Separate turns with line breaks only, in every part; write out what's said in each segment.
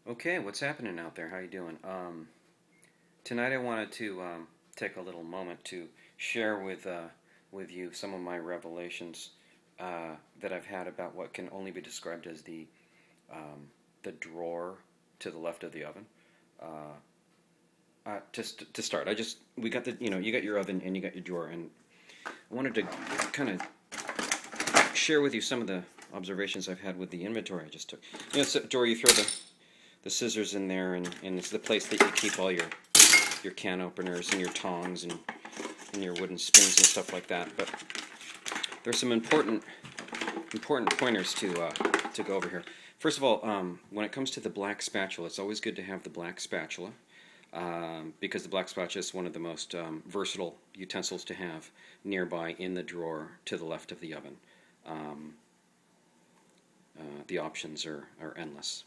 Okay, what's happening out there? How you doing? Tonight I wanted to take a little moment to share with you some of my revelations that I've had about what can only be described as the drawer to the left of the oven. To start, we got you got your oven and you got your drawer, and I wanted to kind of share with you some of the observations I've had with the inventory I just took. It's a drawer. You throw the scissors in there, and it's the place that you keep all your can openers and your tongs and your wooden spoons and stuff like that. But there's some important pointers to go over here. First of all, when it comes to the black spatula, it's always good to have the black spatula because the black spatula is one of the most versatile utensils to have nearby in the drawer to the left of the oven. The options are endless.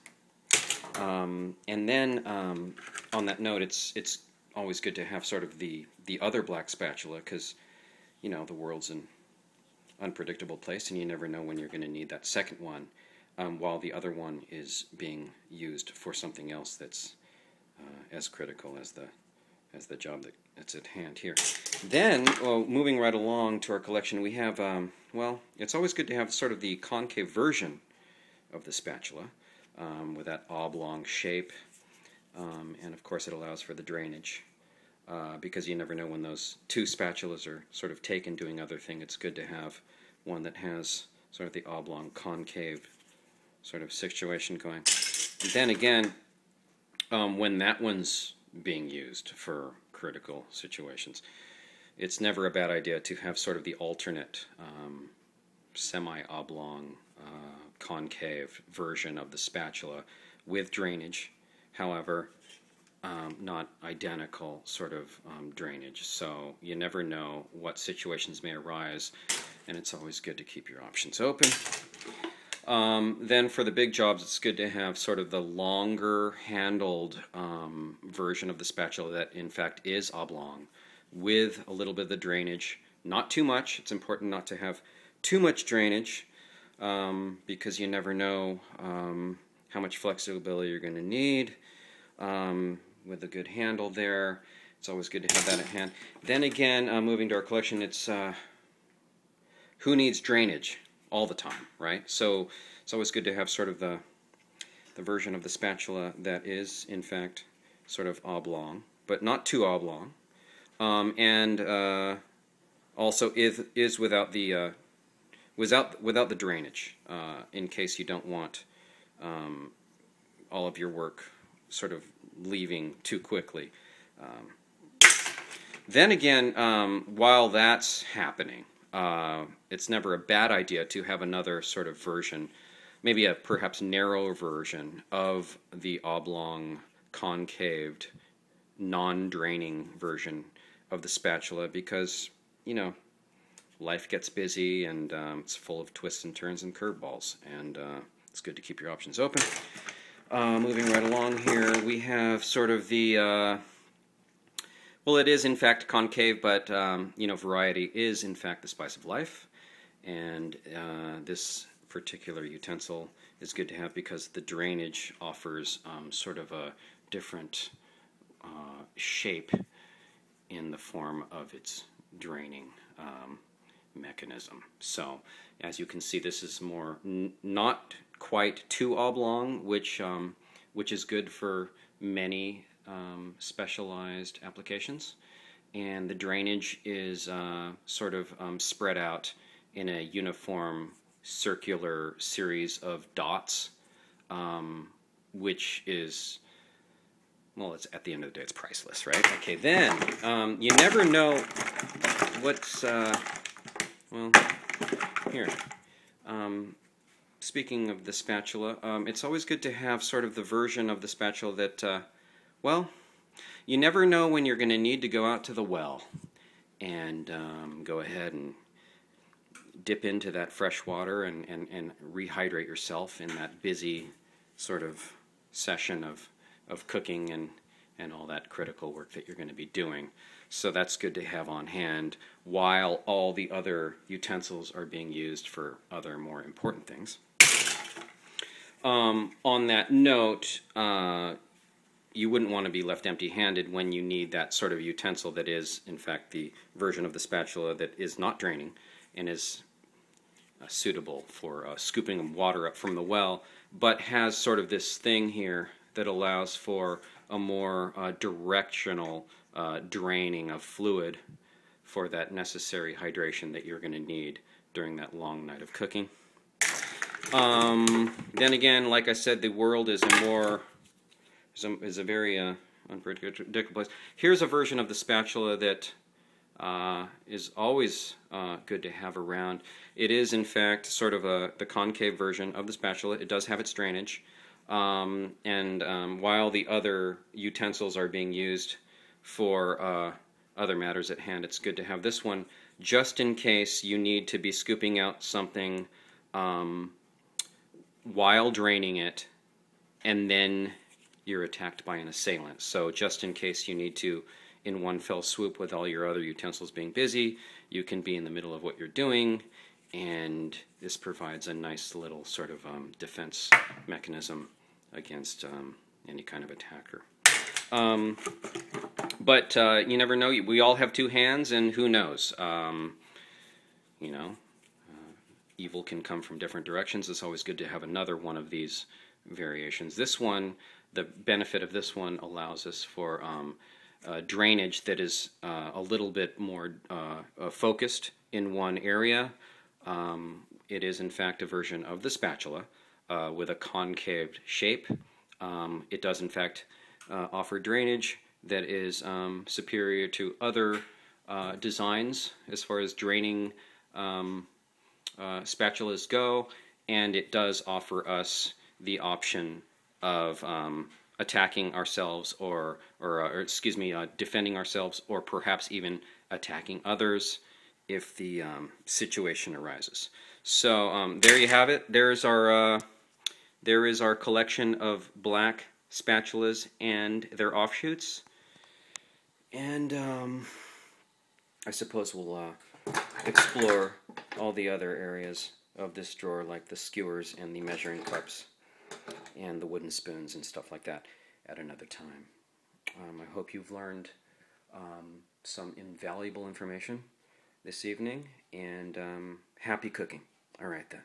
And then on that note, it's always good to have sort of the other black spatula because, the world's an unpredictable place and you never know when you're going to need that second one, while the other one is being used for something else that's as critical as the job that's at hand here. Then, moving right along to our collection, we have, it's always good to have sort of the concave version of the spatula. With that oblong shape, and of course it allows for the drainage because you never know when those two spatulas are sort of taken doing other things. It's good to have one that has sort of the oblong concave sort of situation going. And then again, when that one's being used for critical situations, it's never a bad idea to have sort of the alternate semi-oblong concave version of the spatula with drainage, however, not identical sort of drainage. So you never know what situations may arise, and it's always good to keep your options open. Then for the big jobs, it's good to have sort of the longer handled version of the spatula that in fact is oblong with a little bit of the drainage. Not too much. It's important not to have too much drainage because you never know how much flexibility you're going to need. With a good handle there, it's always good to have that at hand. Then again, moving to our collection, it's who needs drainage all the time, right? So it's always good to have sort of the version of the spatula that is in fact sort of oblong, but not too oblong, and also is without the without the drainage, in case you don't want all of your work sort of leaving too quickly. Then again, while that's happening, it's never a bad idea to have another sort of version, maybe a perhaps narrower version of the oblong, concaved, non-draining version of the spatula because, life gets busy and it's full of twists and turns and curveballs, and it's good to keep your options open. Moving right along here, we have sort of the, it is in fact concave, but variety is in fact the spice of life, and this particular utensil is good to have because the drainage offers sort of a different shape in the form of its draining mechanism. So as you can see, this is more not quite too oblong, which is good for many specialized applications, and the drainage is sort of spread out in a uniform circular series of dots, which is, it's at the end of the day, it's priceless, right? Okay, then you never know what's here. Speaking of the spatula, it's always good to have sort of the version of the spatula that, you never know when you're going to need to go out to the well and go ahead and dip into that fresh water and rehydrate yourself in that busy sort of session of cooking and all that critical work that you're going to be doing. So that's good to have on hand while all the other utensils are being used for other more important things. On that note, you wouldn't want to be left empty-handed when you need that sort of utensil that is, in fact, the version of the spatula that is not draining and is suitable for scooping water up from the well, but has sort of this thing here that allows for a more directional draining of fluid for that necessary hydration that you're going to need during that long night of cooking. Then again, like I said, the world is a very unpredictable place. Here's a version of the spatula that is always good to have around. It is, in fact, sort of the concave version of the spatula. It does have its drainage. While the other utensils are being used for other matters at hand, it's good to have this one just in case you need to be scooping out something while draining it, and then you're attacked by an assailant. So just in case you need to, in one fell swoop with all your other utensils being busy, you can be in the middle of what you're doing, and this provides a nice little sort of defense mechanism against any kind of attacker. But you never know. We all have two hands, and who knows? You know, evil can come from different directions. It's always good to have another one of these variations. This one, the benefit of this one allows us for drainage that is a little bit more focused in one area. It is, in fact, a version of the spatula with a concave shape. It does, in fact, offer drainage that is superior to other designs as far as draining spatulas go, and it does offer us the option of attacking ourselves or excuse me, defending ourselves, or perhaps even attacking others if the situation arises. So there you have it. There is our collection of black spatulas and their offshoots, and I suppose we'll explore all the other areas of this drawer, like the skewers and the measuring cups and the wooden spoons and stuff like that, at another time. I hope you've learned some invaluable information this evening, and happy cooking. All right then.